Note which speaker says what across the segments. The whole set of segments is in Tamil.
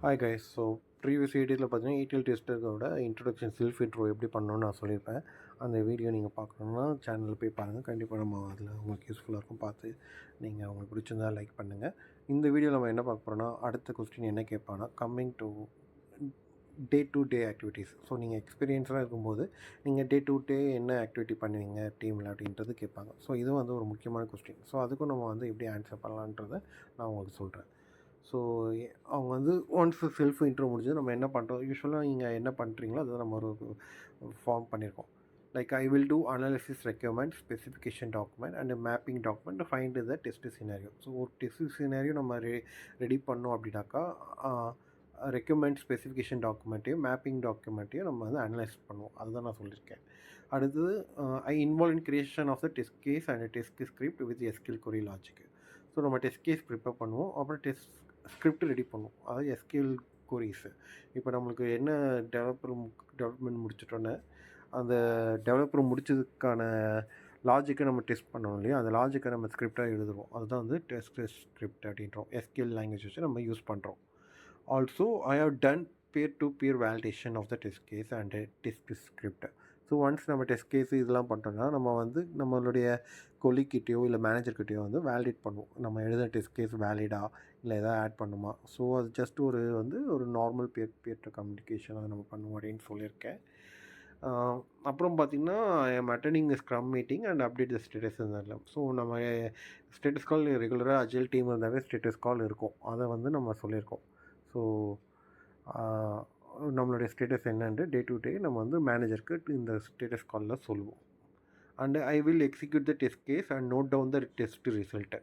Speaker 1: Hi guys. ஸோ ப்ரீவியஸ் வீடியோவில் பார்த்தீங்கன்னா ETL டெஸ்ட்டரோட இன்ட்ரொடக்ஷன் செல்ஃப் இன்ட்ரோ எப்படி பண்ணணும்னு நான் சொல்லியிருப்பேன். அந்த வீடியோ நீங்கள் பார்க்கணுன்னா சேனலில் போய் பாருங்கள். கண்டிப்பாக நம்ம அதில் உங்களுக்கு யூஸ்ஃபுல்லாக இருக்கும். பார்த்து நீங்கள் உங்களுக்கு பிடிச்சிருந்தா லைக் பண்ணுங்கள். இந்த வீடியோவில் நம்ம என்ன பார்க்க போகிறோன்னா, அடுத்த கொஸ்டின் என்ன கேட்பான்னா, coming to day to day activities. So நீங்கள் எக்ஸ்பீரியன்ஸாக இருக்கும்போது நீங்கள் டே டு டே என்ன ஆக்டிவிட்டி பண்ணுவீங்க டீமில் அப்படின்றது கேட்பாங்க. ஸோ இது வந்து ஒரு முக்கியமான கொஸ்டின். ஸோ அதுக்கும் நம்ம வந்து எப்படி ஆன்சர் பண்ணலான்றதை நான் உங்களுக்கு சொல்கிறேன். ஸோ அவங்க வந்து ஒன்ஸ் செல்ஃப் இன்ட்ரோ முடிஞ்சது நம்ம என்ன பண்ணுறோம், யூஸ்வலாக நீங்கள் என்ன பண்ணுறீங்களோ அதை நம்ம ஒரு ஃபார்ம் பண்ணியிருக்கோம். Like I will do analysis requirement specification document and mapping document find the test scenario. So ஒரு டெஸ்ட் சினாரியோ நம்ம ரெடி பண்ணோம் அப்படின்னாக்கா ரெக்யர்மெண்ட் ஸ்பெசிஃபிகேஷன் டாக்குமெண்ட்டையும் மேப்பிங் டாக்குமெண்ட்டையும் நம்ம வந்து அனலைஸ் பண்ணுவோம். அதுதான் நான் சொல்லியிருக்கேன். அடுத்தது I involve in creation of the test case and test script with SQL query logic. So நம்ம டெஸ்ட் கேஸ் ப்ரிப்பேர் பண்ணுவோம், அப்புறம் டெஸ்ட் ஸ்கிரிப்ட் ரெடி பண்ணுவோம், அதாவது SQL queries. இப்போ நம்மளுக்கு என்ன டெவலப்மெண்ட் முடிச்சிட்டோன்னே அந்த டெவலப்பர் முடிச்சதுக்கான லாஜிக்கை நம்ம டெஸ்ட் பண்ணணும் இல்லையா, அந்த லாஜிக்கை நம்ம ஸ்கிரிப்டாக எழுதுவோம். அதுதான் வந்து டெஸ்ட் ஸ்கிரிப்ட் அப்படின்றோம். SQL லாங்குவேஜ் வச்சு நம்ம யூஸ் பண்ணுறோம். Also I have done peer to peer validation of the test case and test script. So once நம்ம டெஸ்ட் கேஸ் இதெல்லாம் பண்ணிட்டோம்னா நம்ம வந்து நம்மளுடைய கொலிக்கிட்டேயோ இல்லை மேனேஜர்கிட்டயோ வந்து வேலிடேட் பண்ணுவோம், நம்ம எழுத டெஸ்ட் கேஸ் வேலிடா இல்லை எதாவது ஆட் பண்ணுமா. ஸோ அது ஜஸ்ட் ஒரு நார்மல் பியர் டு கம்யூனிகேஷன் அதை நம்ம பண்ணுவோம் அப்படின்னு சொல்லியிருக்கேன். அப்புறம் பார்த்திங்கன்னா I am attending scrum meeting and update the status இருந்தாலும். ஸோ நம்ம ஸ்டேட்டஸ் கால் ரெகுலராக அஜைல் டீம் இருந்தாவே ஸ்டேட்டஸ் கால் இருக்கும், அதை வந்து நம்ம சொல்லியிருக்கோம். ஸோ நம்மளுடைய ஸ்டேட்டஸ் என்னென்று டே டு டே நம்ம வந்து மேனேஜருக்கு இந்த ஸ்டேட்டஸ் காலில் சொல்லுவோம். And I will execute the test case and note down the test result.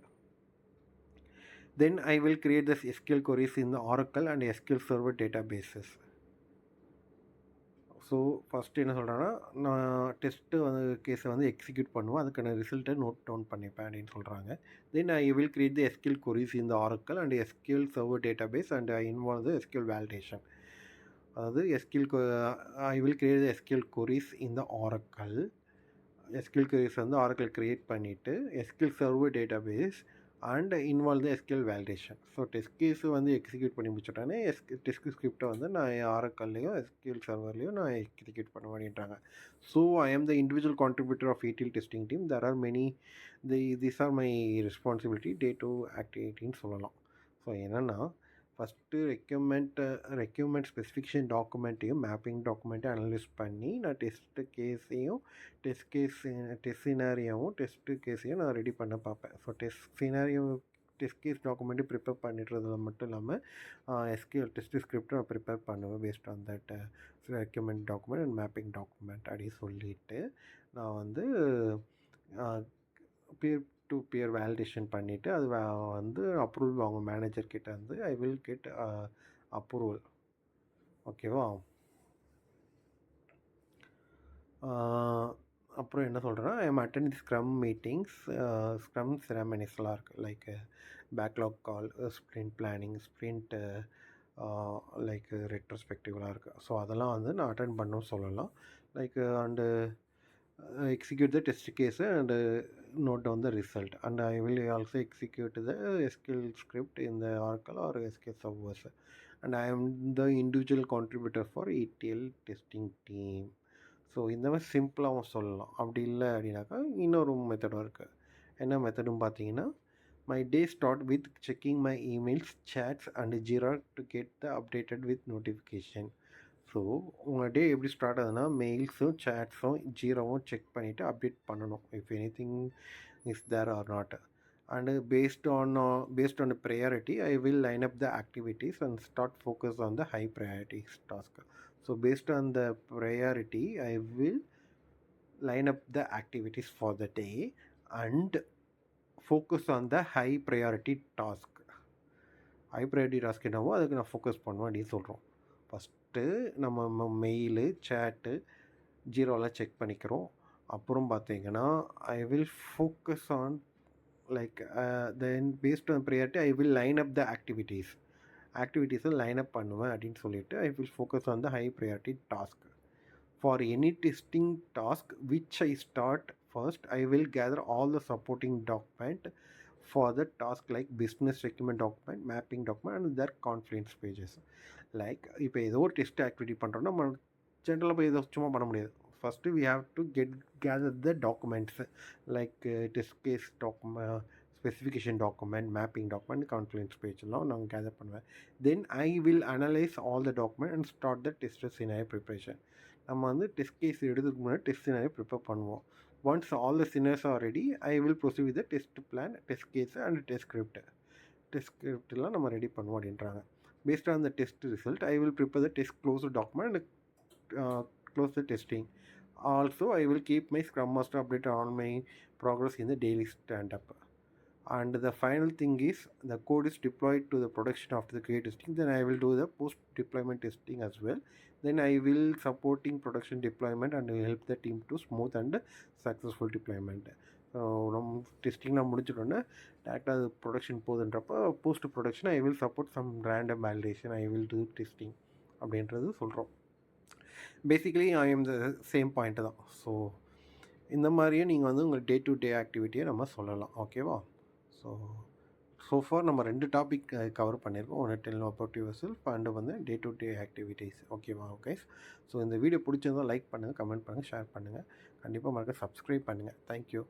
Speaker 1: Then I will create the SQL queries in the Oracle and SQL Server databases. So first என்ன சொல்கிறேன்னா, நான் டெஸ்ட்டு வந்து கேஸை வந்து எக்ஸிக்யூட் பண்ணுவேன், அதுக்கான ரிசல்ட்டை நோட் டவுன் பண்ணிப்பேன் அப்படின்னு சொல்கிறாங்க. Then I will create the SQL queries in the Oracle and SQL Server database and I involve the SQL validation. அதாவது I will create the SQL queries in the Oracle. SQL queries வந்து Oracle கிரியேட் பண்ணிவிட்டு SQL Server database and involve the SQL validation. So test case வந்து எக்ஸிக்யூட் பண்ணி முடிச்சுட்டோன்னே டெஸ்ட் ஸ்கிரிப்டை வந்து நான் ஆரக்கல்லையும் SQL சர்வர்லையும் நான் எக்ஸிக்யூட் பண்ண வேண்டிட்டாங்க. So I am the individual contributor of ETL testing team. There are many this are my responsibility day to ஆக்டிவிட்டின்னு சொல்லலாம். ஸோ என்னென்னா, ஃபஸ்ட்டு ரெக்யூர்மெண்ட் ஸ்பெசிஃபிகேஷன் டாக்குமெண்ட்டையும் மேப்பிங் டாக்குமெண்ட்டையும் அனலைஸ் பண்ணி நான் டெஸ்ட்டு கேஸையும் டெஸ்ட் சினாரியாவும் டெஸ்ட்டு கேஸையும் நான் ரெடி பண்ண பார்ப்பேன். So test case document prepare பண்ணிடுறதுல மட்டும் இல்லாமல் SQL டெஸ்ட் ஸ்கிரிப்டும் நான் ப்ரிப்பேர் பண்ணுவேன் based on that requirement document and mapping document அப்படின்னு சொல்லிவிட்டு நான் வந்து பியர் டு பியர் வேலிடேஷன் பண்ணிவிட்டு அது வந்து அப்ரூவல் அவங்க மேனேஜர்கிட்ட வந்து ஐ வில் கெட் அப்ரூவல். ஓகேவா? அப்புறம் என்ன சொல்கிறேன்னா, I am attend scrum meetings, scrum செரமனிஸ்லாம் இருக்குது. Like backlog call, sprint planning, sprint, like ரெட்ரோஸ்பெக்டிவ்லாம் இருக்குது. ஸோ அதெல்லாம் வந்து நான் அட்டெண்ட் பண்ணணும்னு சொல்லலாம். Like and execute the test case and note down the result, and I will also execute the SQL script in the Oracle or SQL servers, and I am the individual contributor for ETL testing team. So இந்த மாதிரி சிம்பிளாகவும் சொல்லலாம். அப்படி இல்லை அப்படின்னாக்கா இன்னொரு மெத்தடும் இருக்குது. என்ன மெத்தடும் பார்த்தீங்கன்னா, my day start with checking my emails, chats and Jira to get the updated with notification. So உங்கள் டே எப்படி ஸ்டார்ட் ஆகுதுன்னா, மெயில்ஸும் சேட்ஸும் ஜீரோவும் செக் பண்ணிவிட்டு அப்டேட் பண்ணணும், if anything is there or not. And based on priority I will line up the activities and start focus on the high priorities task. So based on the priority I will line up the activities for the day and focus on the high priority task. High priority task என்னவோ அதுக்கு நான் ஃபோக்கஸ் பண்ணுவேன் அப்படின்னு சொல்கிறோம். ஃபஸ்ட்டு நம்ம மெயிலு, சேட்டு, ஜீரோலாம் செக் பண்ணிக்கிறோம். அப்புறம் பார்த்தீங்கன்னா I will focus on like then based on priority I will line up the ஆக்டிவிட்டீஸை லைன் அப் பண்ணுவேன் அப்படின்னு சொல்லிவிட்டு I will focus on the high priority task. For any testing task which I start first I will gather all the supporting document for the task like business document, mapping document and their confluence pages. Like இப்போ ஏதோ ஒரு டெஸ்ட் ஆக்டிவிட்டி பண்ணுறோன்னா நம்ம ஜென்ரலாக போய் ஏதோ சும்மா பண்ண முடியாது. First we have to gather the documents like test case specification document, mapping document, conference பேஜெல்லாம் நான் கேதர் பண்ணுவேன். Then I will analyse all the document and start the test scenario preparation. நம்ம வந்து டெஸ்ட் கேஸ் எடுத்துக்கு முன்னாடி டெஸ்ட் சினாரியோ ப்ரிப்பேர் பண்ணுவோம். Once all the scenarios are ready, I will proceed with the test plan, test case and test script. Test ஸ்கிரிப்டெல்லாம் நம்ம ரெடி பண்ணுவோம் அப்படின்றாங்க. Based on the test result, I will prepare the test closure document and close the testing. Also, I will keep my Scrum Master updated on my progress in the daily stand-up. And the final thing is, the code is deployed to the production after the QA testing. Then I will do the post-deployment testing as well. Then I will supporting production deployment and will help the team to smooth and successful deployment. நம்ம டெஸ்டிங்லாம் முடிச்சிட்டோன்னே டேரெக்டாக அது ப்ரொடக்ஷன் போகுதுன்றப்போ post production I will support some random validation, I will do testing அப்படின்றது சொல்கிறோம். Basically I am the same point தான். ஸோ இந்த மாதிரியே நீங்கள் வந்து உங்கள் டே டு டே ஆக்டிவிட்டியை நம்ம சொல்லலாம். ஓகேவா? ஸோ ஃபார் நம்ம 2 டாபிக் கவர் பண்ணியிருக்கோம். ஒன்று tell about your self and வந்து டே டு டே ஆக்டிவிட்டீஸ். ஓகேவா கைஸ்? ஸோ இந்த வீடியோ பிடிச்சிருந்தால் லைக் பண்ணுங்கள், கமெண்ட் பண்ணுங்கள், ஷேர் பண்ணுங்கள். கண்டிப்பாக மறக்க சப்ஸ்கிரைப் பண்ணுங்கள். தேங்க்யூ.